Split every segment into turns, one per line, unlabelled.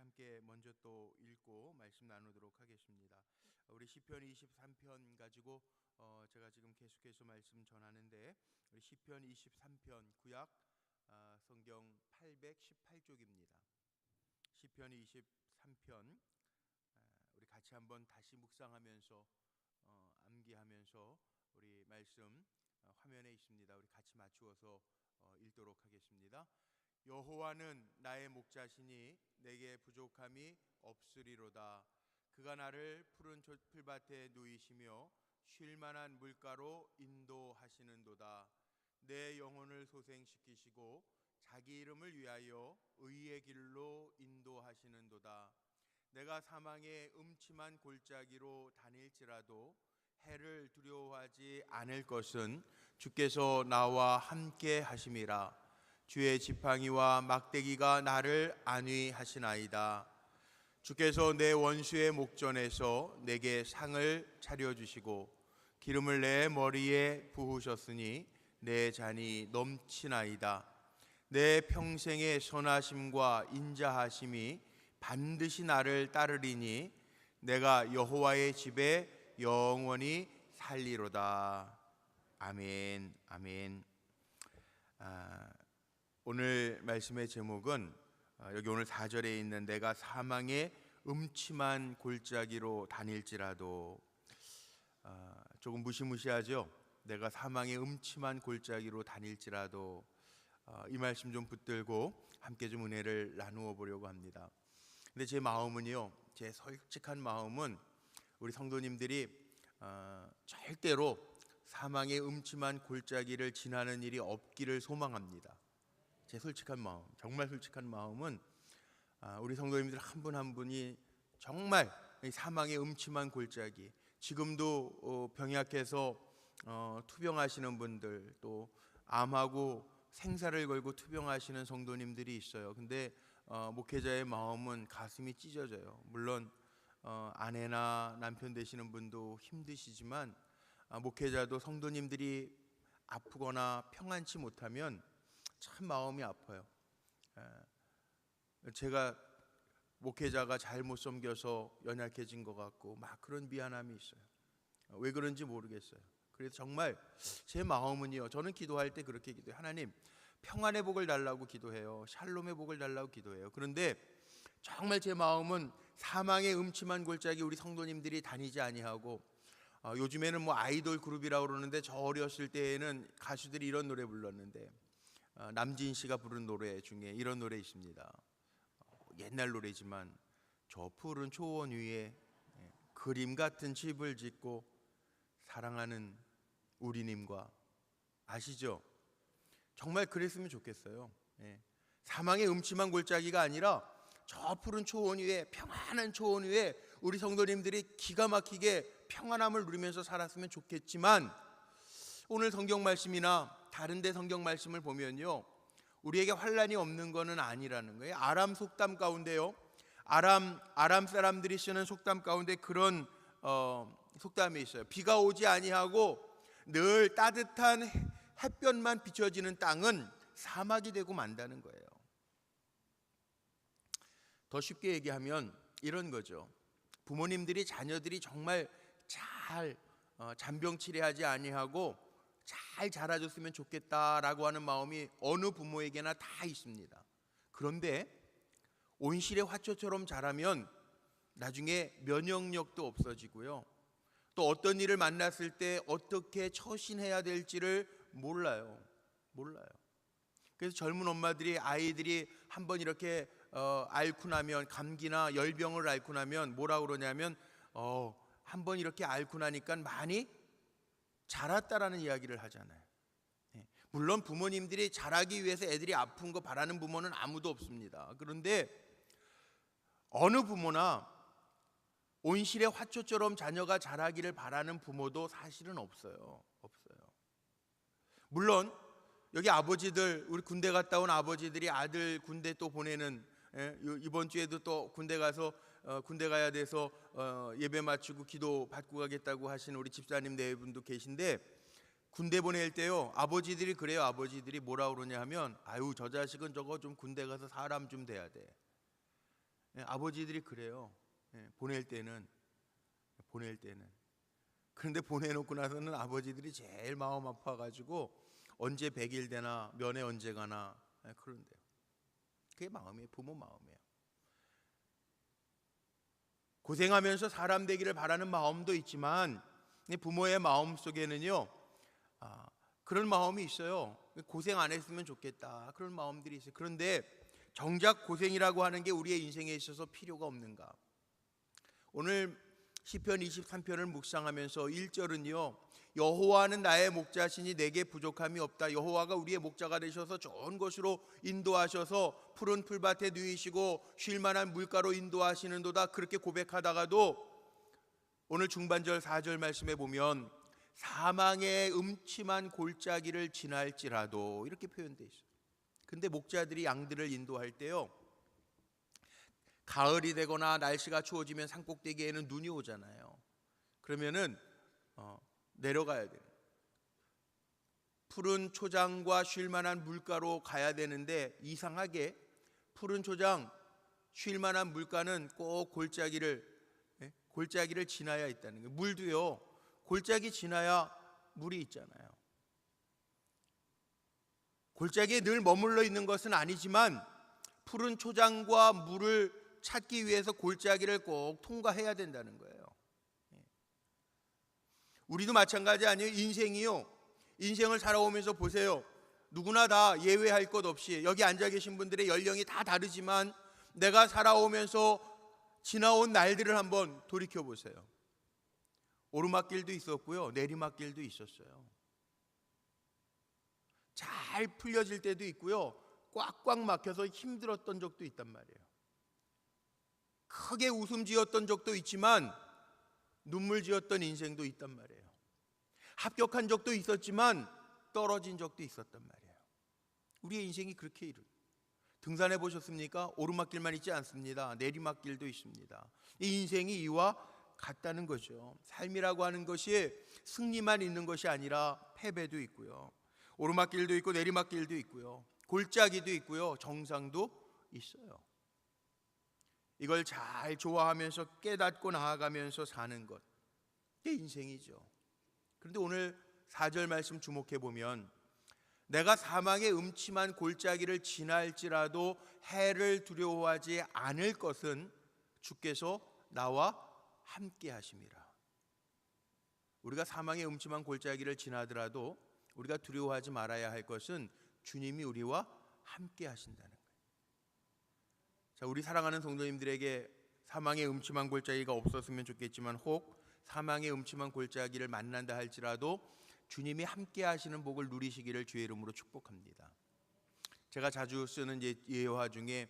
함께 먼저 또 읽고 말씀 나누도록 하겠습니다. 우리 시편 23편 가지고 제가 지금 계속해서 말씀 전하는데, 우리 시편 23편 구약 성경 818쪽입니다. 시편 23편 우리 같이 한번 다시 묵상하면서 암기하면서 우리 말씀 화면에 있습니다. 우리 같이 맞추어서 읽도록 하겠습니다. 여호와는 나의 목자시니 내게 부족함이 없으리로다. 그가 나를 푸른 풀밭에 누이시며 쉴 만한 물가로 인도하시는도다. 내 영혼을 소생시키시고 자기 이름을 위하여 의의 길로 인도하시는도다. 내가 사망의 음침한 골짜기로 다닐지라도 해를 두려워하지 않을 것은 주께서 나와 함께 하심이라. 주의 지팡이와 막대기가 나를 안위하시나이다. 주께서 내 원수의 목전에서 내게 상을 차려주시고 기름을 내 머리에 부으셨으니 내 잔이 넘치나이다. 내 평생의 선하심과 인자하심이 반드시 나를 따르리니 내가 여호와의 집에 영원히 살리로다. 아멘. 아멘. 오늘 말씀의 제목은 여기 오늘 4절에 있는 내가 사망의 음침한 골짜기로 다닐지라도, 조금 무시무시하죠. 내가 사망의 음침한 골짜기로 다닐지라도, 이 말씀 좀 붙들고 함께 좀 은혜를 나누어 보려고 합니다. 근데 제 마음은요, 제 솔직한 마음은 우리 성도님들이 절대로 사망의 음침한 골짜기를 지나는 일이 없기를 소망합니다. 제 솔직한 마음, 정말 솔직한 마음은 우리 성도님들 한 분 한 분이 정말 사망의 음침한 골짜기, 지금도 병약해서 투병하시는 분들, 또 암하고 생사를 걸고 투병하시는 성도님들이 있어요. 근데 목회자의 마음은 가슴이 찢어져요. 물론 아내나 남편 되시는 분도 힘드시지만 목회자도 성도님들이 아프거나 평안치 못하면 참 마음이 아파요. 제가 목회자가 잘못 섬겨서 연약해진 것 같고 막 그런 미안함이 있어요. 왜 그런지 모르겠어요. 그래서 정말 제 마음은요, 저는 기도할 때 그렇게 기도해요. 하나님, 평안의 복을 달라고 기도해요. 샬롬의 복을 달라고 기도해요. 그런데 정말 제 마음은 사망의 음침한 골짜기 우리 성도님들이 다니지 아니하고, 요즘에는 뭐 아이돌 그룹이라고 그러는데 저 어렸을 때에는 가수들이 이런 노래 불렀는데, 남진 씨가 부른 노래 중에 이런 노래 있습니다. 옛날 노래지만 저 푸른 초원 위에 그림 같은 집을 짓고 사랑하는 우리님과, 아시죠? 정말 그랬으면 좋겠어요. 사망의 음침한 골짜기가 아니라 저 푸른 초원 위에, 평안한 초원 위에 우리 성도님들이 기가 막히게 평안함을 누리면서 살았으면 좋겠지만, 오늘 성경 말씀이나 다른 데 성경 말씀을 보면요, 우리에게 환란이 없는 것은 아니라는 거예요. 아람 속담 가운데요, 아람 사람들이 쓰는 속담 가운데 그런 속담이 있어요. 비가 오지 아니하고 늘 따뜻한 햇볕만 비춰지는 땅은 사막이 되고 만다는 거예요. 더 쉽게 얘기하면 이런 거죠. 부모님들이 자녀들이 정말 잘 잔병치레하지 아니하고 잘 자라줬으면 좋겠다라고 하는 마음이 어느 부모에게나 다 있습니다. 그런데 온실의 화초처럼 자라면 나중에 면역력도 없어지고요, 또 어떤 일을 만났을 때 어떻게 처신해야 될지를 몰라요. 그래서 젊은 엄마들이 아이들이 한번 이렇게 앓고 나면, 감기나 열병을 앓고 나면 뭐라 그러냐면 한번 이렇게 앓고 나니까 많이 자랐다라는 이야기를 하잖아요. 물론 부모님들이 자라기 위해서 애들이 아픈 거 바라는 부모는 아무도 없습니다. 그런데 어느 부모나 온실의 화초처럼 자녀가 자라기를 바라는 부모도 사실은 없어요. 물론 여기 아버지들, 우리 군대 갔다 온 아버지들이 아들 군대 또 보내는, 이번 주에도 또 군대 가야 돼서 예배 마치고 기도 받고 가겠다고 하시는 우리 집사님 네 분도 계신데, 군대 보낼 때요, 아버지들이 그래요. 아버지들이 뭐라 그러냐 하면, 아유 저 자식은 저거 좀 군대 가서 사람 좀 돼야 돼. 아버지들이 그래요. 보낼 때는. 그런데 보내놓고 나서는 아버지들이 제일 마음 아파가지고 언제 100일 되나 면회 언제 가나 그런데요. 그게 마음이에요. 부모 마음이에요. 고생하면서 사람 되기를 바라는 마음도 있지만 부모의 마음 속에는요 그런 마음이 있어요. 고생 안 했으면 좋겠다 그런 마음들이 있어요. 그런데 정작 고생이라고 하는 게 우리의 인생에 있어서 필요가 없는가? 오늘 시편 23편을 묵상하면서 1절은요 여호와는 나의 목자시니 내게 부족함이 없다. 여호와가 우리의 목자가 되셔서 좋은 곳으로 인도하셔서 푸른 풀밭에 누이시고 쉴 만한 물가로 인도하시는도다. 그렇게 고백하다가도 오늘 중반절 4절 말씀에 보면 사망의 음침한 골짜기를 지날지라도 이렇게 표현되어 있어요. 근데 목자들이 양들을 인도할 때요 가을이 되거나 날씨가 추워지면 산꼭대기에는 눈이 오잖아요. 그러면은 내려가야 돼요. 푸른 초장과 쉴 만한 물가로 가야 되는데 이상하게 푸른 초장 쉴 만한 물가는 꼭 골짜기를 지나야 있다는 거예요. 물도요 골짜기 지나야 물이 있잖아요. 골짜기에 늘 머물러 있는 것은 아니지만 푸른 초장과 물을 찾기 위해서 골짜기를 꼭 통과해야 된다는 거예요. 우리도 마찬가지 아니에요? 인생을 살아오면서 보세요. 누구나 다 예외할 것 없이 여기 앉아 계신 분들의 연령이 다 다르지만 내가 살아오면서 지나온 날들을 한번 돌이켜 보세요. 오르막길도 있었고요 내리막길도 있었어요. 잘 풀려질 때도 있고요 꽉꽉 막혀서 힘들었던 적도 있단 말이에요. 크게 웃음 지었던 적도 있지만 눈물 지었던 인생도 있단 말이에요. 합격한 적도 있었지만 떨어진 적도 있었단 말이에요. 우리의 인생이 그렇게 이루어요. 등산해 보셨습니까? 오르막길만 있지 않습니다. 내리막길도 있습니다. 이 인생이 이와 같다는 거죠. 삶이라고 하는 것이 승리만 있는 것이 아니라 패배도 있고요 오르막길도 있고 내리막길도 있고요 골짜기도 있고요 정상도 있어요. 이걸 잘 좋아하면서 깨닫고 나아가면서 사는 것, 이게 인생이죠. 그런데 오늘 4절 말씀 주목해 보면 내가 사망의 음침한 골짜기를 지날지라도 해를 두려워하지 않을 것은 주께서 나와 함께 하심이라. 우리가 사망의 음침한 골짜기를 지나더라도 우리가 두려워하지 말아야 할 것은 주님이 우리와 함께 하신다는 거예요. 자, 우리 사랑하는 성도님들에게 사망의 음침한 골짜기가 없었으면 좋겠지만 혹 사망의 음침한 골짜기를 만난다 할지라도 주님이 함께 하시는 복을 누리시기를 주의 이름으로 축복합니다. 제가 자주 쓰는 예화 중에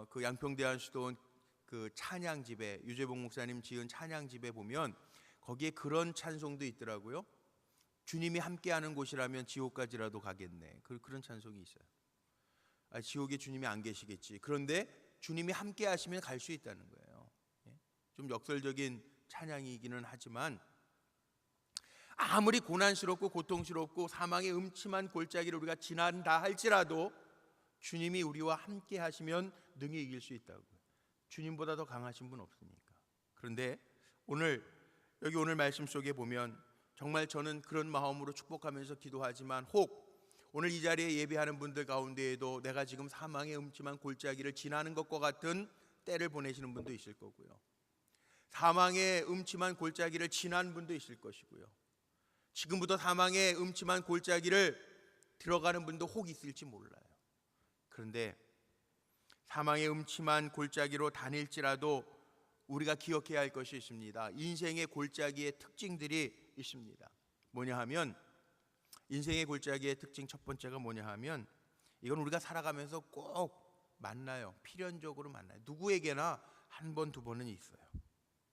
그 양평대한 수도원 그 찬양집에 유재봉 목사님 지은 찬양집에 보면 거기에 그런 찬송도 있더라고요. 주님이 함께하는 곳이라면 지옥까지라도 가겠네. 그런 찬송이 있어요. 지옥에 주님이 안 계시겠지. 그런데 주님이 함께 하시면 갈 수 있다는 거예요. 좀 역설적인 찬양이기는 하지만 아무리 고난스럽고 고통스럽고 사망의 음침한 골짜기를 우리가 지난다 할지라도 주님이 우리와 함께 하시면 능히 이길 수 있다고요. 주님보다 더 강하신 분 없습니까? 그런데 오늘 말씀 속에 보면 정말 저는 그런 마음으로 축복하면서 기도하지만 혹 오늘 이 자리에 예배하는 분들 가운데에도 내가 지금 사망의 음침한 골짜기를 지나는 것과 같은 때를 보내시는 분도 있을 거고요. 사망의 음침한 골짜기를 지난 분도 있을 것이고요. 지금부터 사망의 음침한 골짜기를 들어가는 분도 혹 있을지 몰라요. 그런데 사망의 음침한 골짜기로 다닐지라도 우리가 기억해야 할 것이 있습니다. 인생의 골짜기의 특징들이 있습니다. 뭐냐 하면 인생의 골짜기의 특징 첫 번째가 뭐냐 하면 이건 우리가 살아가면서 꼭 만나요. 필연적으로 만나요. 누구에게나 한 번, 두 번은 있어요.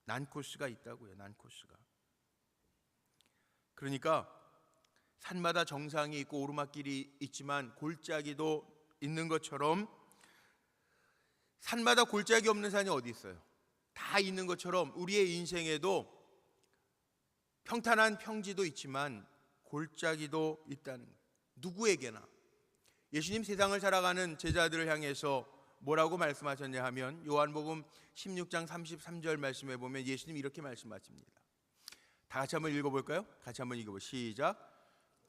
난코스가 있다고요. 난코스가. 그러니까 산마다 정상이 있고 오르막길이 있지만 골짜기도 있는 것처럼 산마다 골짜기 없는 산이 어디 있어요? 다 있는 것처럼 우리의 인생에도 평탄한 평지도 있지만 골짜기도 있다는 거예요. 누구에게나. 예수님 세상을 살아가는 제자들을 향해서 뭐라고 말씀하셨냐 하면 요한복음 16장 33절 말씀해 보면 예수님이 이렇게 말씀하십니다. 다 같이 한번 읽어볼까요? 같이 한번 읽어보시죠. 시작.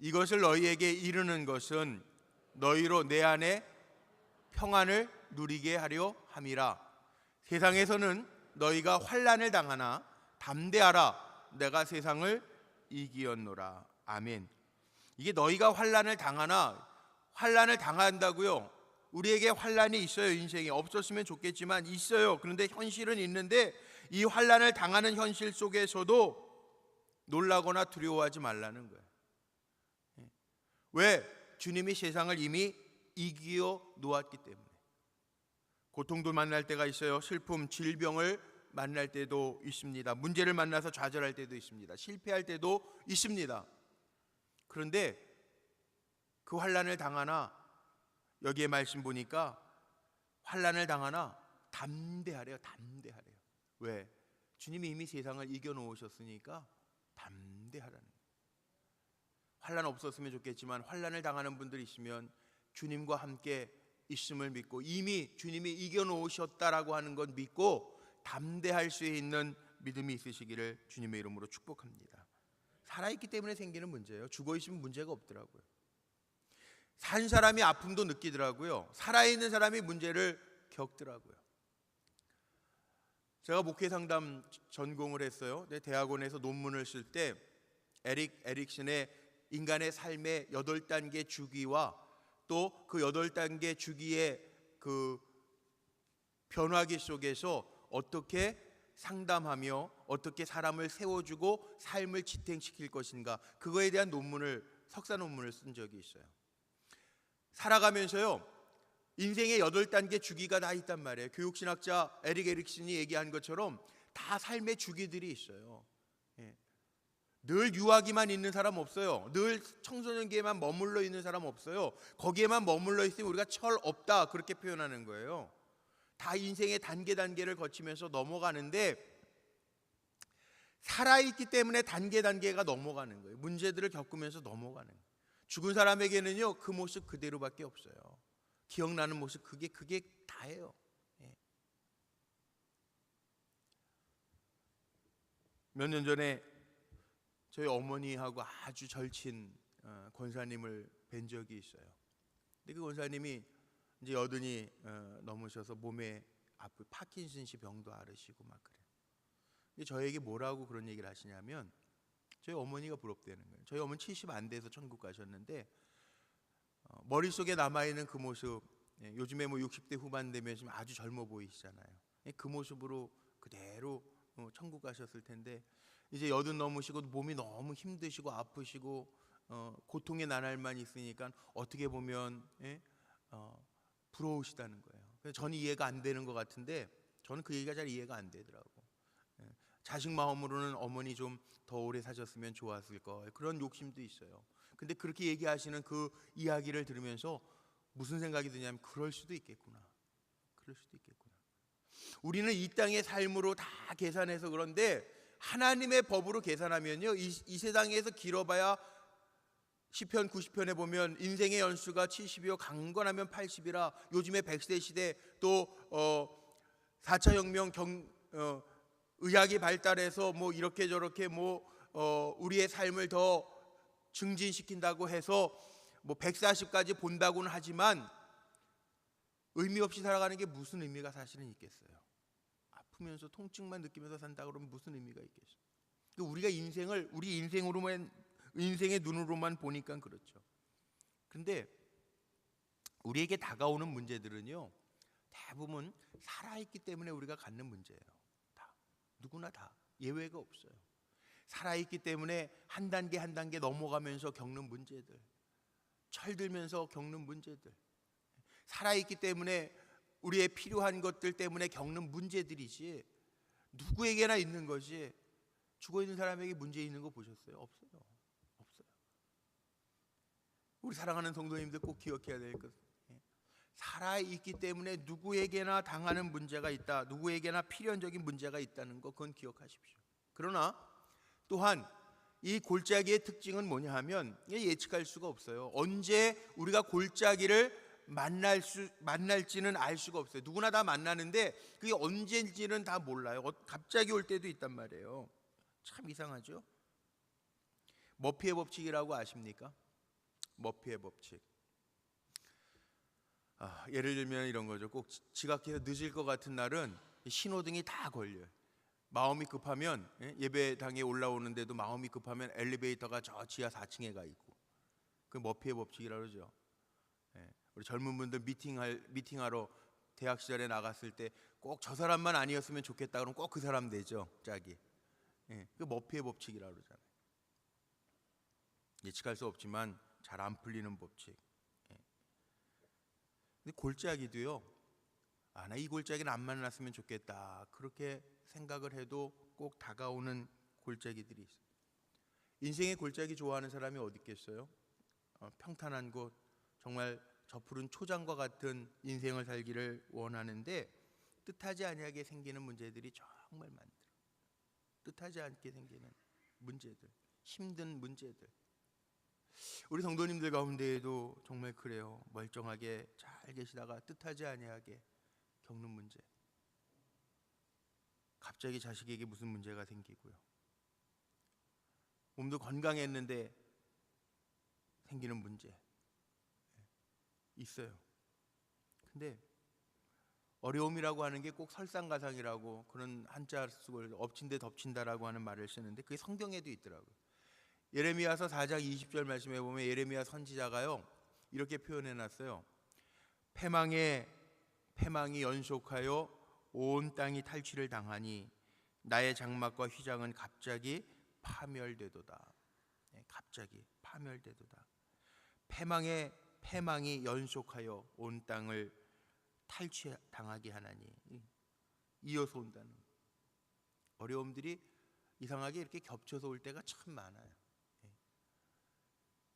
이것을 너희에게 이르는 것은 너희로 내 안에 평안을 누리게 하려 함이라. 세상에서는 너희가 환난을 당하나 담대하라. 내가 세상을 이기었노라. 아멘. 이게 너희가 환난을 당하나, 환난을 당한다고요. 우리에게 환난이 있어요. 인생에 없었으면 좋겠지만 있어요. 그런데 현실은 있는데 이 환난을 당하는 현실 속에서도 놀라거나 두려워하지 말라는 거예요. 왜? 주님이 세상을 이미 이기어 놓았기 때문에. 고통도 만날 때가 있어요. 슬픔, 질병을 만날 때도 있습니다. 문제를 만나서 좌절할 때도 있습니다. 실패할 때도 있습니다. 그런데 그 환난을 당하나, 여기에 말씀 보니까 환난을 당하나 담대하래요. 담대하래요. 왜? 주님이 이미 세상을 이겨 놓으셨으니까 담대하라는 거예요. 환난 없었으면 좋겠지만 환난을 당하는 분들이 있으면 주님과 함께 있음을 믿고 이미 주님이 이겨 놓으셨다라고 하는 것 믿고 담대할 수 있는 믿음이 있으시기를 주님의 이름으로 축복합니다. 살아있기 때문에 생기는 문제예요. 죽어 있으면 문제가 없더라고요. 산 사람이 아픔도 느끼더라고요. 살아있는 사람이 문제를 겪더라고요. 제가 목회 상담 전공을 했어요. 대학원에서 논문을 쓸 때 에릭슨의 인간의 삶의 8단계 주기와 또 그 8단계 주기의 그 변화기 속에서 어떻게 상담하며 어떻게 사람을 세워주고 삶을 지탱시킬 것인가, 그거에 대한 논문을, 석사 논문을 쓴 적이 있어요. 살아가면서요, 인생의 8단계 주기가 다 있단 말이에요. 교육신학자 에릭슨이 얘기한 것처럼 다 삶의 주기들이 있어요. 늘 유아기만 있는 사람 없어요. 늘 청소년기에만 머물러 있는 사람 없어요. 거기에만 머물러 있으면 우리가 철 없다, 그렇게 표현하는 거예요. 다 인생의 단계를 거치면서 넘어가는데 살아있기 때문에 단계가 넘어가는 거예요. 문제들을 겪으면서 넘어가는 거예요. 죽은 사람에게는요, 그 모습 그대로밖에 없어요. 기억나는 모습, 그게 다예요. 몇 년 전에 저희 어머니하고 아주 절친 권사님을 뵌 적이 있어요. 근데 그 권사님이 이제 여든이 넘으셔서 몸에 아프 파킨슨씨 병도 앓으시고 막 그래요. 근데 저에게 뭐라고 그런 얘기를 하시냐면 저희 어머니가 부럽다는 거예요. 저희 어머니 70 안 돼서 천국 가셨는데 머릿속에 남아있는 그 모습, 요즘에 뭐 60대 후반 되면 지금 아주 젊어 보이시잖아요. 그 모습으로 그대로 천국 가셨을 텐데 이제 여든 넘으시고 몸이 너무 힘드시고 아프시고 고통의 나날만 있으니까 어떻게 보면 부러우시다는 거예요. 그래서 저는 이해가 안 되는 것 같은데 저는 그 얘기가 잘 이해가 안 되더라고. 자식 마음으로는 어머니 좀 더 오래 사셨으면 좋았을 걸, 그런 욕심도 있어요. 근데 그렇게 얘기하시는 그 이야기를 들으면서 무슨 생각이 드냐면 그럴 수도 있겠구나. 그럴 수도 있겠구나. 우리는 이 땅의 삶으로 다 계산해서 그런데 하나님의 법으로 계산하면요, 이 세상에서 길어봐야 시편 90편에 보면 인생의 연수가 70이요 강건하면 80이라. 요즘에 100세 시대 또 4차 혁명 의학이 발달해서 뭐 이렇게 저렇게 우리의 삶을 더 증진시킨다고 해서 뭐 140까지 본다고는 하지만 의미 없이 살아가는 게 무슨 의미가 사실은 있겠어요. 아프면서 통증만 느끼면서 산다 그러면 무슨 의미가 있겠어요. 우리가 인생을 우리 인생의 눈으로만 보니까 그렇죠. 근데 우리에게 다가오는 문제들은요, 대부분 살아있기 때문에 우리가 갖는 문제예요. 다, 누구나 다 예외가 없어요. 살아있기 때문에 한 단계 넘어가면서 겪는 문제들, 철들면서 겪는 문제들, 살아있기 때문에 우리의 필요한 것들 때문에 겪는 문제들이지 누구에게나 있는 것이, 죽어있는 사람에게 문제 있는 거 보셨어요? 없어요. 우리 사랑하는 성도님들 꼭 기억해야 될 것, 살아있기 때문에 누구에게나 당하는 문제가 있다, 누구에게나 필연적인 문제가 있다는 거, 그건 기억하십시오. 그러나 또한 이 골짜기의 특징은 뭐냐 하면 예측할 수가 없어요. 언제 우리가 골짜기를 만날지는 알 수가 없어요. 누구나 다 만나는데 그게 언제인지는 다 몰라요. 갑자기 올 때도 있단 말이에요. 참 이상하죠. 머피의 법칙이라고 아십니까? 머피의 법칙. 예를 들면 이런 거죠. 꼭 지각해서 늦을 것 같은 날은 신호등이 다 걸려요. 마음이 급하면 예배당에 올라오는데도 마음이 급하면 엘리베이터가 저 지하 4층에 가 있고, 그 머피의 법칙이라고 그러죠. 우리 젊은 분들 미팅하러 대학 시절에 나갔을 때 꼭 저 사람만 아니었으면 좋겠다 그러면 꼭 그 사람 되죠, 짝이. 그 머피의 법칙이라고 그러잖아요. 예측할 수 없지만 잘 안 풀리는 법칙. 근데 골짜기도요. 나 이 골짜기는 안 만났으면 좋겠다, 그렇게 생각을 해도 꼭 다가오는 골짜기들이 있어요. 인생의 골짜기 좋아하는 사람이 어디 있겠어요? 평탄한 곳, 정말 저 푸른 초장과 같은 인생을 살기를 원하는데 뜻하지 아니하게 생기는 문제들이 정말 많더라고요. 뜻하지 않게 생기는 문제들, 힘든 문제들. 우리 성도님들 가운데에도 정말 그래요. 멀쩡하게 잘 계시다가 뜻하지 아니하게 겪는 문제. 갑자기 자식에게 무슨 문제가 생기고요. 몸도 건강했는데 생기는 문제 있어요. 근데 어려움이라고 하는 게 꼭 설상가상이라고, 그런 한자 쓰고 엎친 데 덮친다라고 하는 말을 쓰는데 그게 성경에도 있더라고요. 예레미야서 4장 20절 말씀에 보면 예레미야 선지자가요 이렇게 표현해 놨어요. 패망이 연속하여 온 땅이 탈취를 당하니 나의 장막과 휘장은 갑자기 파멸되도다. 갑자기 파멸되도다. 패망이 연속하여 온 땅을 탈취당하게 하나니, 이어서 온다는 어려움들이 이상하게 이렇게 겹쳐서 올 때가 참 많아요.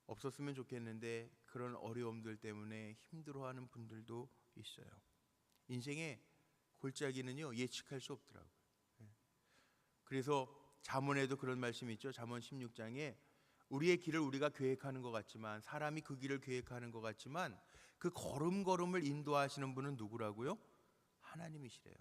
없었으면 좋겠는데 그런 어려움들 때문에 힘들어하는 분들도 있어요. 인생의 골짜기는요 예측할 수 없더라고요. 그래서 잠언에도 그런 말씀이 있죠. 잠언 16장에 우리의 길을 우리가 계획하는 것 같지만, 사람이 그 길을 계획하는 것 같지만 그 걸음걸음을 인도하시는 분은 누구라고요? 하나님이시래요.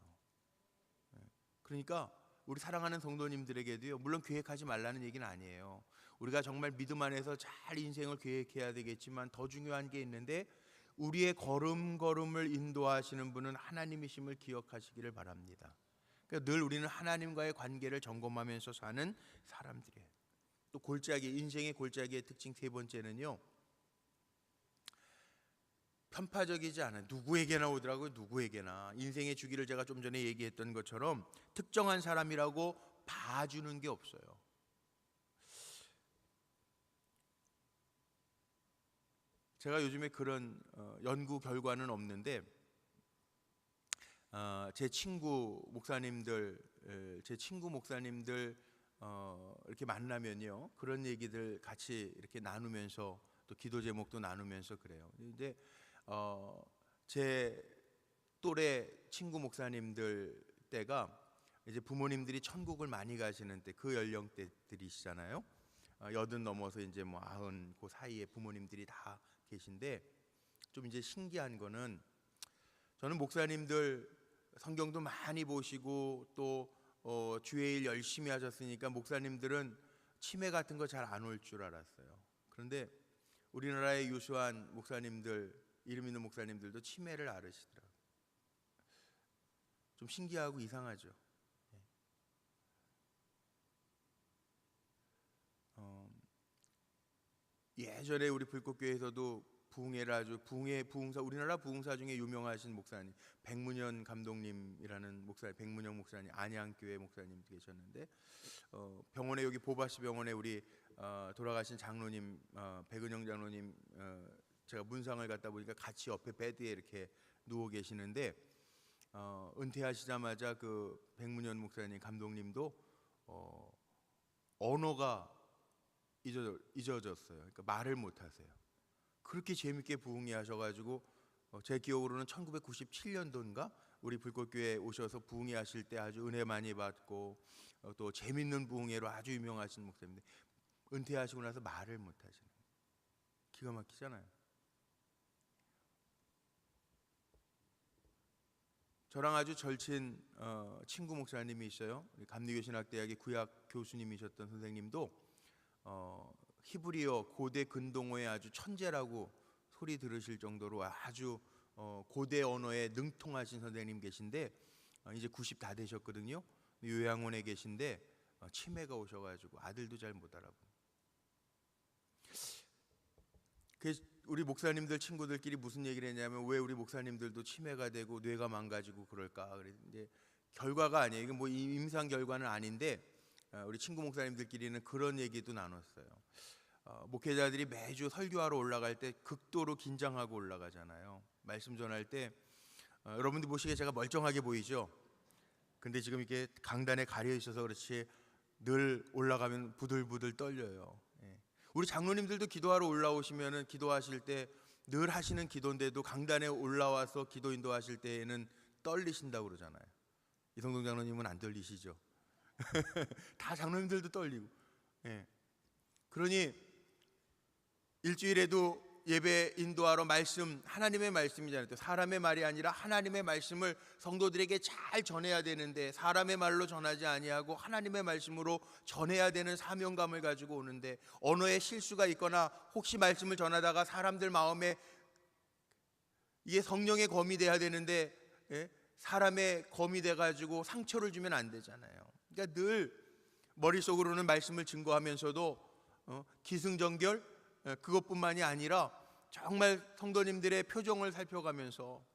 그러니까 우리 사랑하는 성도님들에게도요, 물론 계획하지 말라는 얘기는 아니에요. 우리가 정말 믿음 안에서 잘 인생을 계획해야 되겠지만 더 중요한 게 있는데, 우리의 걸음걸음을 인도하시는 분은 하나님이심을 기억하시기를 바랍니다. 그러니까 늘 우리는 하나님과의 관계를 점검하면서 사는 사람들이에요. 또 인생의 골짜기의 특징 세 번째는요, 편파적이지 않아요. 누구에게나 오더라고요. 누구에게나. 인생의 주기를 제가 좀 전에 얘기했던 것처럼 특정한 사람이라고 봐주는 게 없어요. 제가 요즘에 그런 연구 결과는 없는데 제 친구 목사님들 이렇게 만나면요, 그런 얘기들 같이 이렇게 나누면서 또 기도 제목도 나누면서 그래요. 근데 제 또래 친구 목사님들 때가 이제 부모님들이 천국을 많이 가시는 때, 그 연령대들이시잖아요. 80 넘어서 이제 뭐 90 그 사이에 부모님들이 다 계신데, 좀 이제 신기한 거는, 저는 목사님들 성경도 많이 보시고 또 주일일 열심히 하셨으니까 목사님들은 치매 같은 거 잘 안 올 줄 알았어요. 그런데 우리나라의 유수한 목사님들, 이름 있는 목사님들도 치매를 앓으시더라고요. 좀 신기하고 이상하죠. 예전에 우리 불꽃교회에서도 부흥회를 아주 부흥사, 우리나라 부흥사 중에 유명하신 목사님 백문현 감독님이라는 백문현 목사님, 안양교회 목사님 계셨는데, 병원에, 여기 보바시 병원에 우리 돌아가신 장로님, 백은영 장로님, 제가 문상을 갖다 보니까 같이 옆에 베드에 이렇게 누워 계시는데, 은퇴하시자마자 그 백문현 목사님 감독님도 언어가 잊어졌어요. 그러니까 말을 못 하세요. 그렇게 재밌게 부흥회 하셔가지고 제 기억으로는 1997년도인가 우리 불꽃교회에 오셔서 부흥회 하실 때 아주 은혜 많이 받고 또 재밌는 부흥회로 아주 유명하신 목사님인데, 은퇴하시고 나서 말을 못 하시는, 기가 막히잖아요. 저랑 아주 절친 친구 목사님이 있어요. 감리교신학대학의 구약 교수님이셨던 선생님도 히브리어 고대 근동어의 아주 천재라고 소리 들으실 정도로 아주 고대 언어에 능통하신 선생님 계신데 이제 90 다 되셨거든요. 요양원에 계신데 치매가 오셔가지고 아들도 잘 못 알아보고. 우리 목사님들 친구들끼리 무슨 얘기를 했냐면 왜 우리 목사님들도 치매가 되고 뇌가 망가지고 그럴까? 그랬는데 결과가 아니에요. 이게 뭐 임상 결과는 아닌데 우리 친구 목사님들끼리는 그런 얘기도 나눴어요. 목회자들이 매주 설교하러 올라갈 때 극도로 긴장하고 올라가잖아요. 말씀 전할 때 여러분들 보시기에 제가 멀쩡하게 보이죠? 근데 지금 이게 강단에 가려 있어서 그렇지 늘 올라가면 부들부들 떨려요. 우리 장로님들도 기도하러 올라오시면은 기도하실 때 늘 하시는 기도인데도 강단에 올라와서 기도 인도하실 때에는 떨리신다고 그러잖아요. 이성동 장로님은 안 떨리시죠? 다 장로님들도 떨리고. 그러니 일주일에도 예배 인도하러 말씀, 하나님의 말씀이잖아요. 또 사람의 말이 아니라 하나님의 말씀을 성도들에게 잘 전해야 되는데 사람의 말로 전하지 아니하고 하나님의 말씀으로 전해야 되는 사명감을 가지고 오는데 언어에 실수가 있거나 혹시 말씀을 전하다가 사람들 마음에 이게 성령의 검이 돼야 되는데 사람의 검이 돼가지고 상처를 주면 안 되잖아요. 그러니까 늘 머릿속으로는 말씀을 증거하면서도 기승전결 그것뿐만이 아니라 정말 성도님들의 표정을 살펴가면서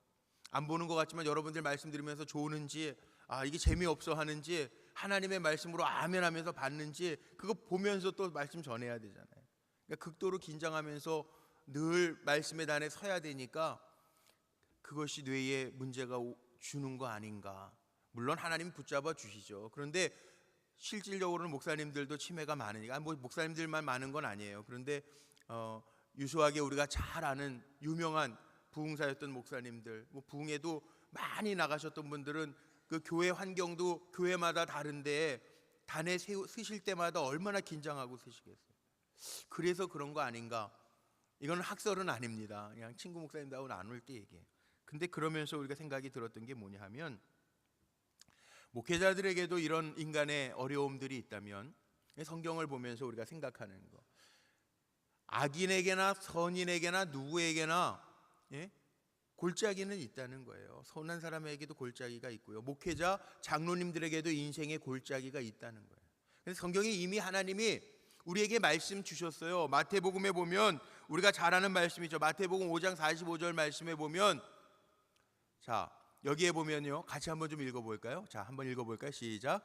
안 보는 것 같지만 여러분들 말씀 들으면서 좋은지 이게 재미없어 하는지 하나님의 말씀으로 아멘 하면서 받는지 그거 보면서 또 말씀 전해야 되잖아요. 그러니까 극도로 긴장하면서 늘 말씀의 단에 서야 되니까 그것이 뇌에 문제가 주는 거 아닌가. 물론 하나님 붙잡아 주시죠. 그런데 실질적으로는 목사님들도 치매가 많으니까 뭐 목사님들만 많은 건 아니에요. 그런데 유수하게 우리가 잘 아는 유명한 부흥사였던 목사님들, 뭐 부흥에도 많이 나가셨던 분들은 그 교회 환경도 교회마다 다른데 단에 서실 때마다 얼마나 긴장하고 서시겠어요. 그래서 그런 거 아닌가. 이건 학설은 아닙니다. 그냥 친구 목사님들하고 나눌 때 얘기해요. 근데 그러면서 우리가 생각이 들었던 게 뭐냐 하면 목회자들에게도 이런 인간의 어려움들이 있다면 성경을 보면서 우리가 생각하는 거, 악인에게나 선인에게나 누구에게나 골짜기는 있다는 거예요. 선한 사람에게도 골짜기가 있고요. 목회자, 장로님들에게도 인생의 골짜기가 있다는 거예요. 그래서 성경에 이미 하나님이 우리에게 말씀 주셨어요. 마태복음에 보면 우리가 잘 아는 말씀이죠. 마태복음 5장 45절 말씀에 보면 자 여기에 보면요, 같이 한번 좀 읽어볼까요? 자, 한번 읽어볼까요? 시작.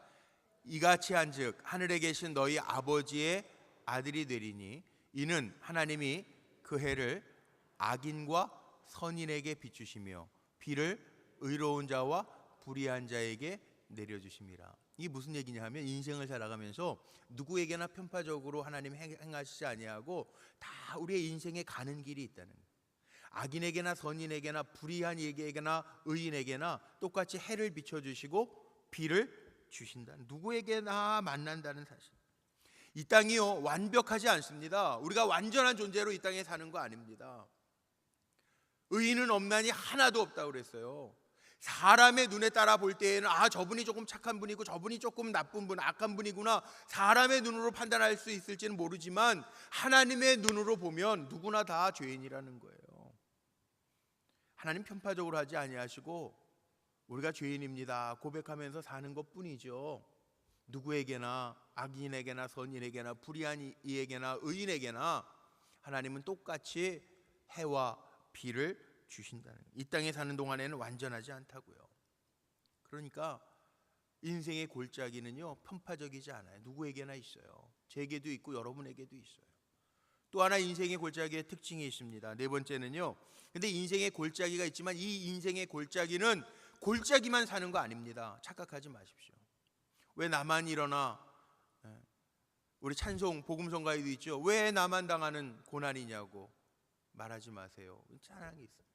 이같이 한즉 하늘에 계신 너희 아버지의 아들이 되리니 이는 하나님이 그 해를 악인과 선인에게 비추시며 비를 의로운 자와 불의한 자에게 내려주심이라. 이게 무슨 얘기냐 하면 인생을 살아가면서 누구에게나 편파적으로 하나님 행하시지 아니하고 다 우리의 인생에 가는 길이 있다는 거예요. 악인에게나 선인에게나 불의한 이에게나 의인에게나 똑같이 해를 비춰주시고 비를 주신다. 누구에게나 만난다는 사실. 이 땅이요 완벽하지 않습니다. 우리가 완전한 존재로 이 땅에 사는 거 아닙니다. 의인은 없나니 하나도 없다고 그랬어요. 사람의 눈에 따라 볼 때에는 저분이 조금 착한 분이고 저분이 조금 나쁜 분, 악한 분이구나 사람의 눈으로 판단할 수 있을지는 모르지만 하나님의 눈으로 보면 누구나 다 죄인이라는 거예요. 하나님 편파적으로 하지 아니하시고 우리가 죄인입니다 고백하면서 사는 것뿐이죠. 누구에게나 악인에게나 선인에게나 불의한 이에게나 의인에게나 하나님은 똑같이 해와 비를 주신다는 거예요. 이 땅에 사는 동안에는 완전하지 않다고요. 그러니까 인생의 골짜기는요 편파적이지 않아요. 누구에게나 있어요. 제게도 있고 여러분에게도 있어요. 또 하나 인생의 골짜기의 특징이 있습니다. 네 번째는요, 근데 인생의 골짜기가 있지만 이 인생의 골짜기는 골짜기만 사는 거 아닙니다. 착각하지 마십시오. 왜 나만 일어나? 우리 찬송 복음성가에도 있죠. 왜 나만 당하는 고난이냐고 말하지 마세요. 찬양이 있어요.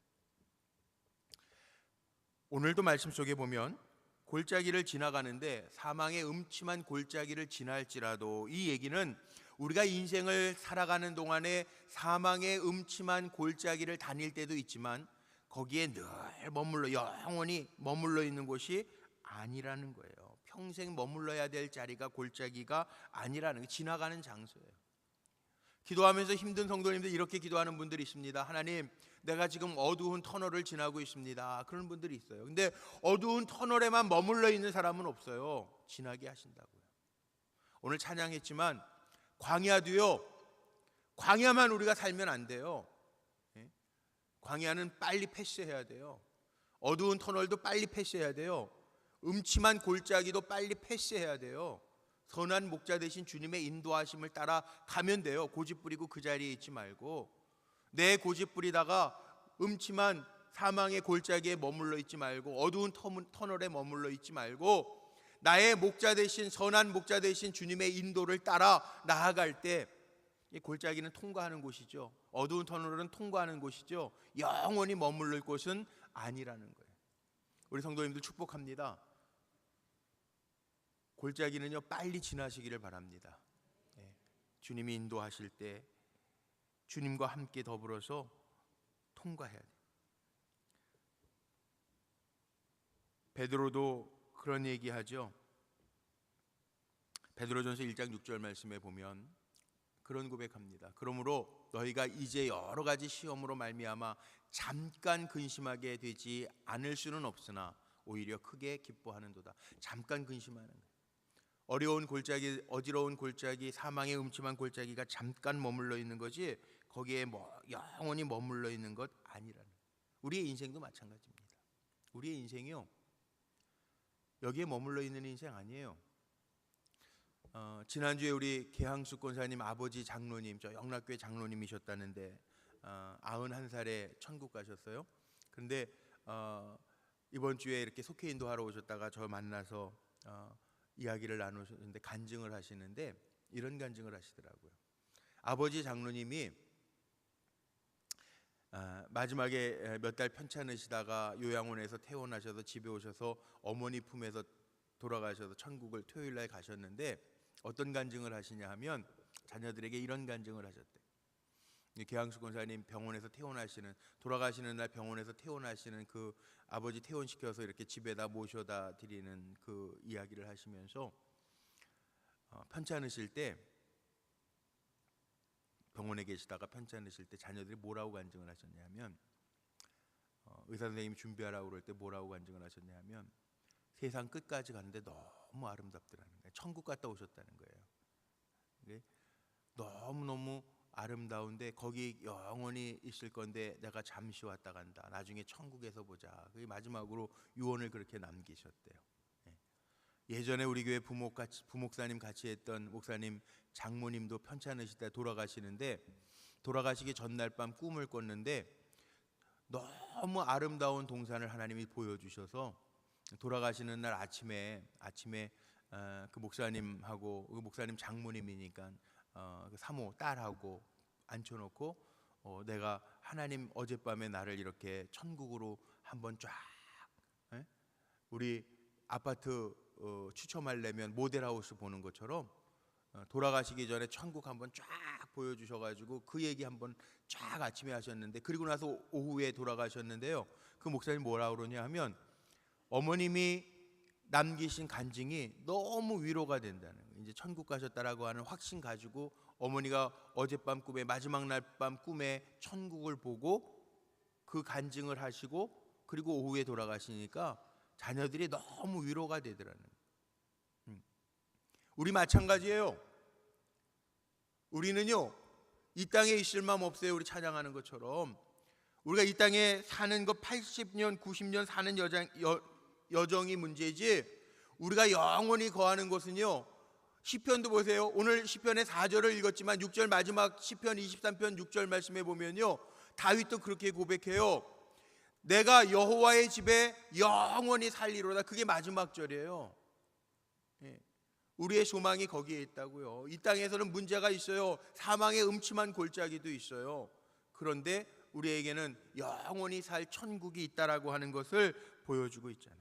오늘도 말씀 속에 보면 골짜기를 지나가는데 사망의 음침한 골짜기를 지날지라도, 이 얘기는 우리가 인생을 살아가는 동안에 사망의 음침한 골짜기를 다닐 때도 있지만 거기에 늘 머물러 영원히 머물러 있는 곳이 아니라는 거예요. 평생 머물러야 될 자리가 골짜기가 아니라는 게 지나가는 장소예요. 기도하면서 힘든 성도님들 이렇게 기도하는 분들이 있습니다. 하나님, 내가 지금 어두운 터널을 지나고 있습니다. 그런 분들이 있어요. 근데 어두운 터널에만 머물러 있는 사람은 없어요. 지나게 하신다고요. 오늘 찬양했지만 광야도요, 광야만 우리가 살면 안 돼요. 광야는 빨리 패스해야 돼요. 어두운 터널도 빨리 패스해야 돼요. 음침한 골짜기도 빨리 패스해야 돼요. 선한 목자 되신 주님의 인도하심을 따라 가면 돼요. 고집 부리고 그 자리에 있지 말고, 내 고집 부리다가 음침한 사망의 골짜기에 머물러 있지 말고, 어두운 터널에 머물러 있지 말고, 나의 목자 되신, 선한 목자 되신 주님의 인도를 따라 나아갈 때 이 골짜기는 통과하는 곳이죠. 어두운 터널은 통과하는 곳이죠. 영원히 머물러 곳은 아니라는 거예요. 우리 성도님들 축복합니다. 골짜기는요, 빨리 지나시기를 바랍니다. 주님이 인도하실 때 주님과 함께 더불어서 통과해야 돼요. 베드로도 그런 얘기하죠. 베드로전서 1장 6절 말씀에 보면 그런 고백합니다. 그러므로 너희가 이제 여러 가지 시험으로 말미암아 잠깐 근심하게 되지 않을 수는 없으나 오히려 크게 기뻐하는도다. 잠깐 근심하는 거예요. 어려운 골짜기, 어지러운 골짜기, 사망의 음침한 골짜기가 잠깐 머물러 있는 거지 거기에 영원히 머물러 있는 것 아니라는. 우리의 인생도 마찬가지입니다. 우리의 인생이요, 여기에 머물러 있는 인생 아니에요. 지난주에 우리 계항수 권사님 아버지 장로님, 저 영락교회 장로님이셨다는데 91살에 천국 가셨어요. 그런데 이번 주에 이렇게 속회 인도하러 오셨다가 저 만나서 이야기를 나누셨는데 간증을 하시는데 이런 간증을 하시더라고요. 아버지 장로님이 마지막에 몇 달 편찮으시다가 요양원에서 퇴원하셔서 집에 오셔서 어머니 품에서 돌아가셔서 천국을 토요일 날 가셨는데 어떤 간증을 하시냐 하면 자녀들에게 이런 간증을 하셨대요. 계항수 권사님 병원에서 퇴원하시는, 돌아가시는 날 병원에서 퇴원하시는 그 아버지 퇴원시켜서 이렇게 집에다 모셔다 드리는 그 이야기를 하시면서 편찮으실 때, 병원에 계시다가 편찮으실 때 자녀들이 뭐라고 간증을 하셨냐면, 의사 선생님이 준비하라고 그럴 때 뭐라고 간증을 하셨냐면 세상 끝까지 갔는데 너무 아름답더라는 거예요. 천국 갔다 오셨다는 거예요. 너무너무 아름다운데 거기 영원히 있을 건데 내가 잠시 왔다 간다. 나중에 천국에서 보자. 그게 마지막으로 유언을 그렇게 남기셨대요. 예전에 우리 교회 부목사님 같이 했던 목사님 장모님도 편찮으시다 돌아가시는데, 돌아가시기 전날 밤 꿈을 꿨는데 너무 아름다운 동산을 하나님이 보여주셔서 돌아가시는 날 아침에 그 목사님하고, 그 목사님 장모님이니까 그 사모 딸하고 앉혀놓고 내가 하나님 어젯밤에 나를 이렇게 천국으로 한번 쫙, 우리 아파트 추첨하려면 모델하우스 보는 것처럼 돌아가시기 전에 천국 한번 쫙 보여주셔가지고 그 얘기 한번 쫙 아침에 하셨는데, 그리고 나서 오후에 돌아가셨는데요. 그 목사님 뭐라 그러냐 하면 어머님이 남기신 간증이 너무 위로가 된다는 거예요. 이제 천국 가셨다라고 하는 확신 가지고 어머니가 어젯밤 꿈에, 마지막 날 밤 꿈에 천국을 보고 그 간증을 하시고 그리고 오후에 돌아가시니까 자녀들이 너무 위로가 되더라는 거예요. 우리 마찬가지예요. 우리는요, 이 땅에 있을 마음 없어요. 우리 찬양하는 것처럼 우리가 이 땅에 사는 거 80년 90년 사는 여정이 문제지, 우리가 영원히 거하는 것은요, 시편도 보세요. 오늘 시편의 4절을 읽었지만 6절 마지막 시편 23편 6절 말씀에 보면요, 다윗도 그렇게 고백해요. 내가 여호와의 집에 영원히 살리로다. 그게 마지막 절이에요. 우리의 소망이 거기에 있다고요. 이 땅에서는 문제가 있어요. 사망의 음침한 골짜기도 있어요. 그런데 우리에게는 영원히 살 천국이 있다라고 하는 것을 보여주고 있잖아요.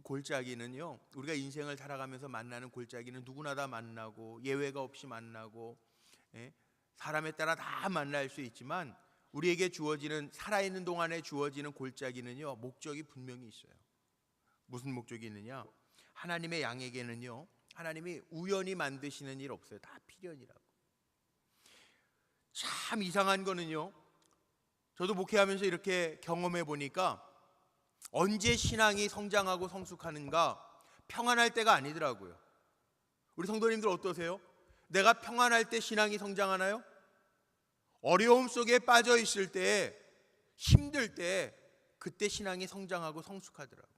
골짜기는요, 우리가 인생을 살아가면서 만나는 골짜기는 누구나 다 만나고 예외가 없이 만나고 사람에 따라 다 만날 수 있지만 우리에게 주어지는, 살아있는 동안에 주어지는 골짜기는요, 목적이 분명히 있어요. 무슨 목적이 있느냐? 하나님의 양에게는요, 하나님이 우연히 만드시는 일 없어요. 다 필연이라고. 참 이상한 거는요, 저도 목회하면서 이렇게 경험해 보니까 언제 신앙이 성장하고 성숙하는가, 평안할 때가 아니더라고요. 우리 성도님들 어떠세요? 내가 평안할 때 신앙이 성장하나요? 어려움 속에 빠져 있을 때, 힘들 때, 그때 신앙이 성장하고 성숙하더라고요.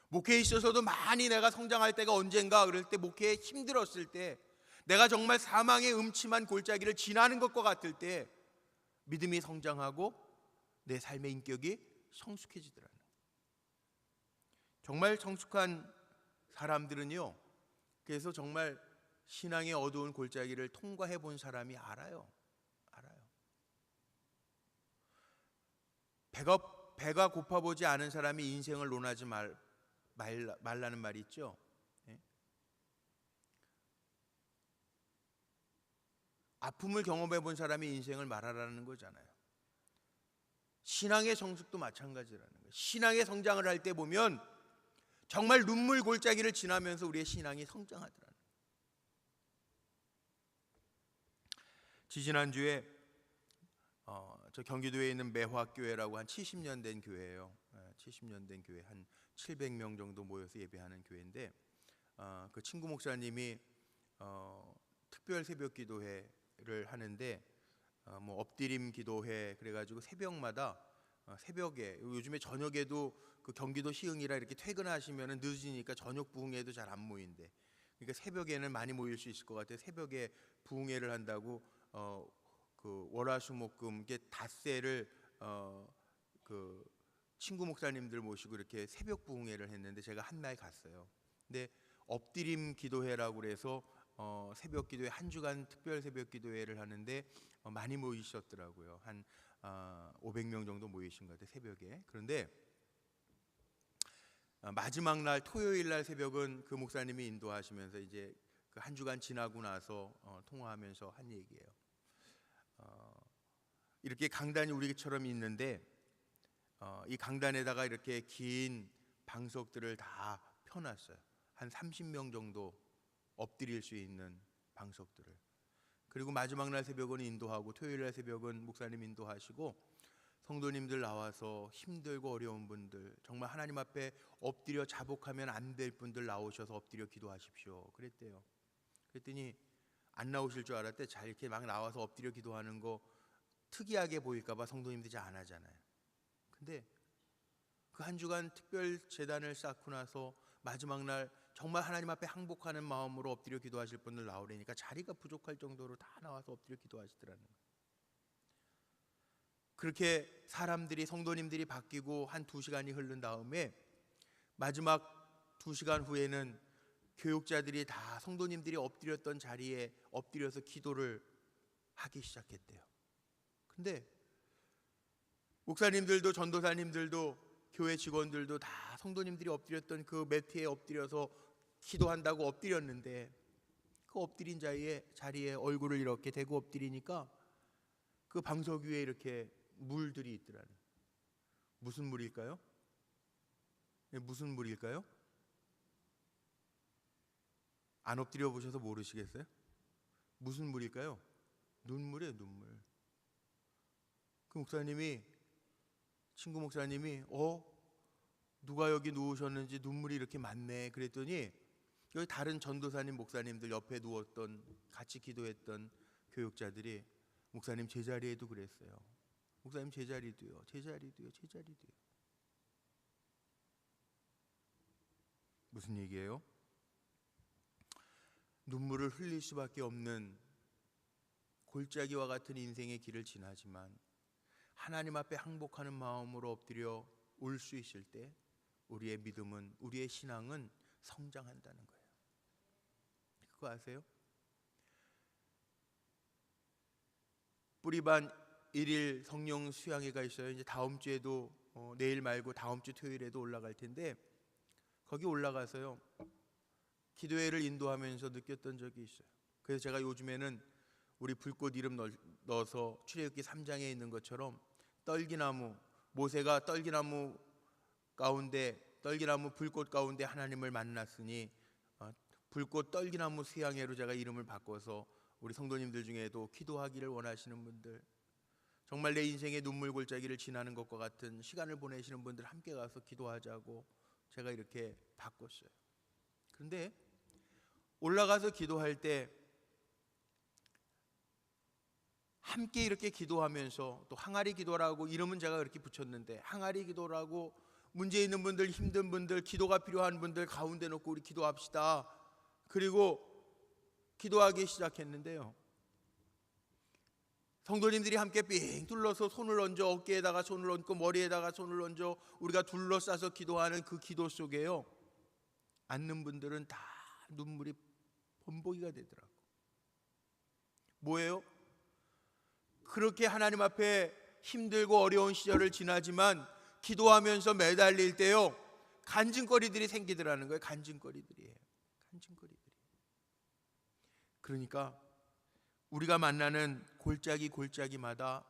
목회에 있어서도 많이 내가 성장할 때가 언젠가, 그럴 때, 목회에 힘들었을 때, 내가 정말 사망의 음침한 골짜기를 지나는 것과 같을 때 믿음이 성장하고 내 삶의 인격이 성숙해지더라는 거예요. 정말 성숙한 사람들은요, 그래서 정말 신앙의 어두운 골짜기를 통과해 본 사람이 알아요. 배가 고파보지 않은 사람이 인생을 논하지 말라는 말이 있죠. 예? 아픔을 경험해 본 사람이 인생을 말하라는 거잖아요. 신앙의 성숙도 마찬가지라는 거예요. 신앙의 성장을 할 때 보면 정말 눈물 골짜기를 지나면서 우리의 신앙이 성장하더라는 거예요. 지지난주에 저 경기도에 있는 매화교회라고 한 70년 된 교회예요. 70년 된 교회, 한 700명 정도 모여서 예배하는 교회인데, 그 친구 목사님이 특별 새벽 기도회를 하는데, 뭐 엎드림 기도회 그래가지고 새벽마다, 새벽에, 요즘에 저녁에도 그 경기도 시흥이라 이렇게 퇴근하시면 늦으니까 저녁 부흥회도 잘 안 모인대. 그러니까 새벽에는 많이 모일 수 있을 것 같아요. 새벽에 부흥회를 한다고 그 월화수목금 이게 닷새를 그 친구 목사님들 모시고 이렇게 새벽 부흥회를 했는데, 제가 한 날 갔어요. 근데 엎드림 기도회라고 그래서 새벽 기도회, 한 주간 특별 새벽 기도회를 하는데 많이 모이셨더라고요. 한 500명 정도 모이신 것 같아요, 새벽에. 그런데 마지막 날 토요일 날 새벽은 그 목사님이 인도하시면서 이제 그 한 주간 지나고 나서 통화하면서 한 얘기예요. 이렇게 강단이 우리처럼 있는데, 이 강단에다가 이렇게 긴 방석들을 다 펴놨어요. 한 30명 정도 엎드릴 수 있는 방석들을. 그리고 마지막 날 새벽은 인도하고, 토요일 날 새벽은 목사님 인도하시고, 성도님들 나와서 힘들고 어려운 분들, 정말 하나님 앞에 엎드려 자복하면 안 될 분들 나오셔서 엎드려 기도하십시오 그랬대요. 그랬더니 안 나오실 줄 알았대. 잘 이렇게 막 나와서 엎드려 기도하는 거 특이하게 보일까 봐 성도님들이 잘 안 하잖아요. 근데 그 한 주간 특별 제단을 쌓고 나서 마지막 날 정말 하나님 앞에 항복하는 마음으로 엎드려 기도하실 분들 나오려니까 자리가 부족할 정도로 다 나와서 엎드려 기도하시더라는 거예요. 그렇게 사람들이, 성도님들이 바뀌고 한 2시간이 흐른 다음에 마지막 2시간 후에는 교육자들이 다 성도님들이 엎드렸던 자리에 엎드려서 기도를 하기 시작했대요. 근데 목사님들도 전도사님들도 교회 직원들도 다 성도님들이 엎드렸던 그 매트에 엎드려서 기도한다고 엎드렸는데, 그 엎드린 자리에 얼굴을 이렇게 대고 엎드리니까 그 방석 위에 이렇게 물들이 있더라는. 무슨 물일까요? 무슨 물일까요? 안 엎드려 보셔서 모르시겠어요? 무슨 물일까요? 눈물이에요, 눈물. 그 목사님이, 친구 목사님이 누가 여기 누우셨는지 눈물이 이렇게 많네 그랬더니, 여기 다른 전도사님 목사님들 옆에 누웠던, 같이 기도했던 교육자들이, 목사님 제자리에도 그랬어요. 목사님 제자리도요. 무슨 얘기예요? 눈물을 흘릴 수밖에 없는 골짜기와 같은 인생의 길을 지나지만 하나님 앞에 항복하는 마음으로 엎드려 올 수 있을 때 우리의 믿음은, 우리의 신앙은 성장한다는 거예요. 그거 아세요? 뿌리반 1일 성령 수양회가 있어요. 이제 다음 주에도 내일 말고 다음 주 토요일에도 올라갈 텐데, 거기 올라가서요 기도회를 인도하면서 느꼈던 적이 있어요. 그래서 제가 요즘에는 우리 불꽃 이름 넣어서 출애굽기 3장에 있는 것처럼 떨기나무, 모세가 떨기나무 불꽃 가운데 하나님을 만났으니 불꽃 떨기나무 수양회로 제가 이름을 바꿔서 우리 성도님들 중에도 기도하기를 원하시는 분들, 정말 내 인생의 눈물 골짜기를 지나는 것과 같은 시간을 보내시는 분들 함께 가서 기도하자고 제가 이렇게 바꿨어요. 그런데 올라가서 기도할 때 함께 이렇게 기도하면서, 또 항아리 기도라고 이름은 제가 그렇게 붙였는데, 항아리 기도라고 문제 있는 분들, 힘든 분들, 기도가 필요한 분들 가운데 놓고 우리 기도합시다. 그리고 기도하기 시작했는데요, 성도님들이 함께 삥 둘러서 손을 얹어 어깨에다가 손을 얹고 머리에다가 손을 얹어 우리가 둘러싸서 기도하는 그 기도 속에요, 앉는 분들은 다 눈물이 범벅이가 되더라고. 뭐예요? 그렇게 하나님 앞에 힘들고 어려운 시절을 지나지만 기도하면서 매달릴 때요, 간증거리들이 생기더라는 거예요. 간증거리들이에요. 그러니까 우리가 만나는 골짜기마다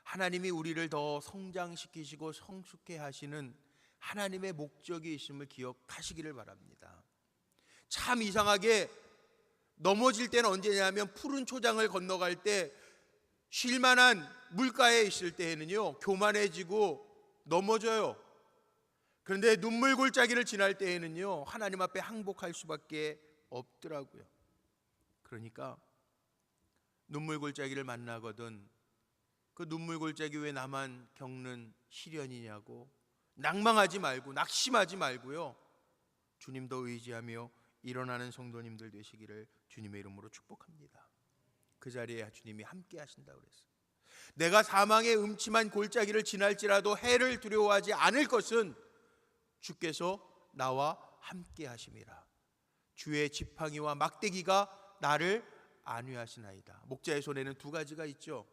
하나님이 우리를 더 성장시키시고 성숙해 하시는 하나님의 목적이 있음을 기억하시기를 바랍니다. 참 이상하게 넘어질 때는 언제냐면 푸른 초장을 건너갈 때, 쉴만한 물가에 있을 때에는요 교만해지고 넘어져요. 그런데 눈물 골짜기를 지날 때에는요 하나님 앞에 항복할 수밖에 없더라고요. 그러니까 눈물 골짜기를 만나거든 그 눈물 골짜기 왜 나만 겪는 시련이냐고 낭망하지 말고 낙심하지 말고요, 주님도 의지하며 일어나는 성도님들 되시기를 주님의 이름으로 축복합니다. 그 자리에 주님이 함께 하신다고 그랬어요. 내가 사망의 음침한 골짜기를 지날지라도 해를 두려워하지 않을 것은 주께서 나와 함께 하심이라. 주의 지팡이와 막대기가 나를 안위하시나이다. 목자의 손에는 두 가지가 있죠.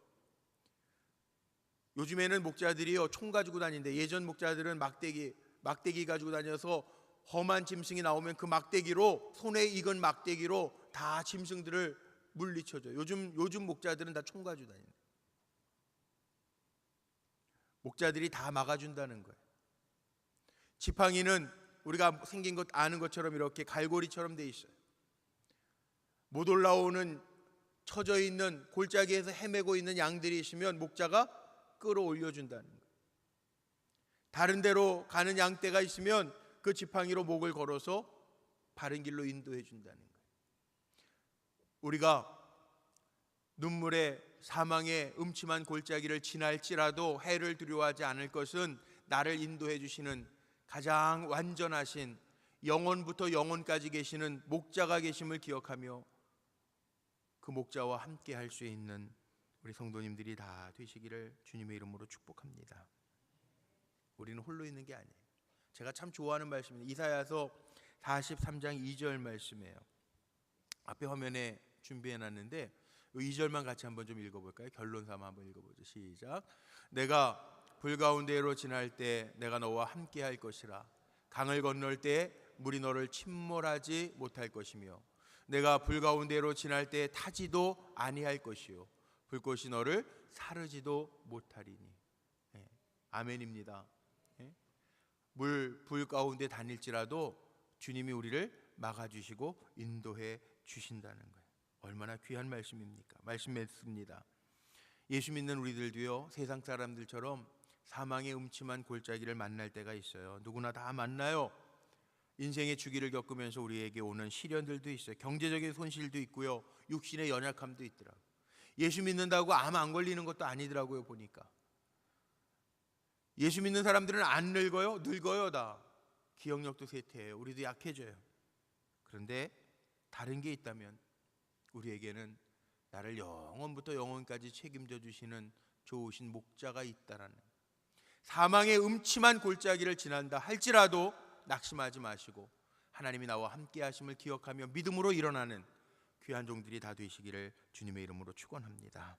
요즘에는 목자들이요 총 가지고 다니는데, 예전 목자들은 막대기 가지고 다녀서 험한 짐승이 나오면 그 막대기로, 손에 익은 막대기로 다 짐승들을 물리쳐줘요. 요즘 목자들은 다 총 가지고 다니는, 목자들이 다 막아준다는 거예요. 지팡이는 우리가 생긴 것 아는 것처럼 이렇게 갈고리처럼 돼 있어요. 못 올라오는, 처져 있는 골짜기에서 헤매고 있는 양들이 있으면 목자가 끌어올려 준다는 거예요. 다른 데로 가는 양떼가 있으면 그 지팡이로 목을 걸어서 바른 길로 인도해 준다는 거예요. 우리가 눈물의 사망의 음침한 골짜기를 지날지라도 해를 두려워하지 않을 것은 나를 인도해 주시는 가장 완전하신, 영원부터 영원까지 계시는 목자가 계심을 기억하며 그 목자와 함께 할 수 있는 우리 성도님들이 다 되시기를 주님의 이름으로 축복합니다. 우리는 홀로 있는 게 아니에요. 제가 참 좋아하는 말씀입니다. 이사야서 43장 2절 말씀이에요. 앞에 화면에 준비해놨는데 2절만 같이 한번 좀 읽어볼까요? 결론 삼아 한번 읽어보죠. 시작. 내가 불 가운데로 지날 때 내가 너와 함께 할 것이라. 강을 건널 때 물이 너를 침몰하지 못할 것이며 내가 불 가운데로 지날 때 타지도 아니할 것이요 불꽃이 너를 사르지도 못하리니. 아멘입니다. 불 가운데 다닐지라도 주님이 우리를 막아주시고 인도해 주신다는 거예요. 얼마나 귀한 말씀입니까? 말씀 맺습니다. 예수 믿는 우리들도요 세상 사람들처럼 사망의 음침한 골짜기를 만날 때가 있어요. 누구나 다 만나요. 인생의 주기를 겪으면서 우리에게 오는 시련들도 있어요. 경제적인 손실도 있고요, 육신의 연약함도 있더라고요. 예수 믿는다고 암 안 걸리는 것도 아니더라고요. 보니까 예수 믿는 사람들은 안 늙어요? 늙어요. 다 기억력도 쇠퇴해요. 우리도 약해져요. 그런데 다른 게 있다면 우리에게는 나를 영원부터 영원까지 책임져 주시는 좋으신 목자가 있다라는, 사망의 음침한 골짜기를 지난다 할지라도 낙심하지 마시고 하나님이 나와 함께 하심을 기억하며 믿음으로 일어나는 귀한 종들이 다 되시기를 주님의 이름으로 축원합니다.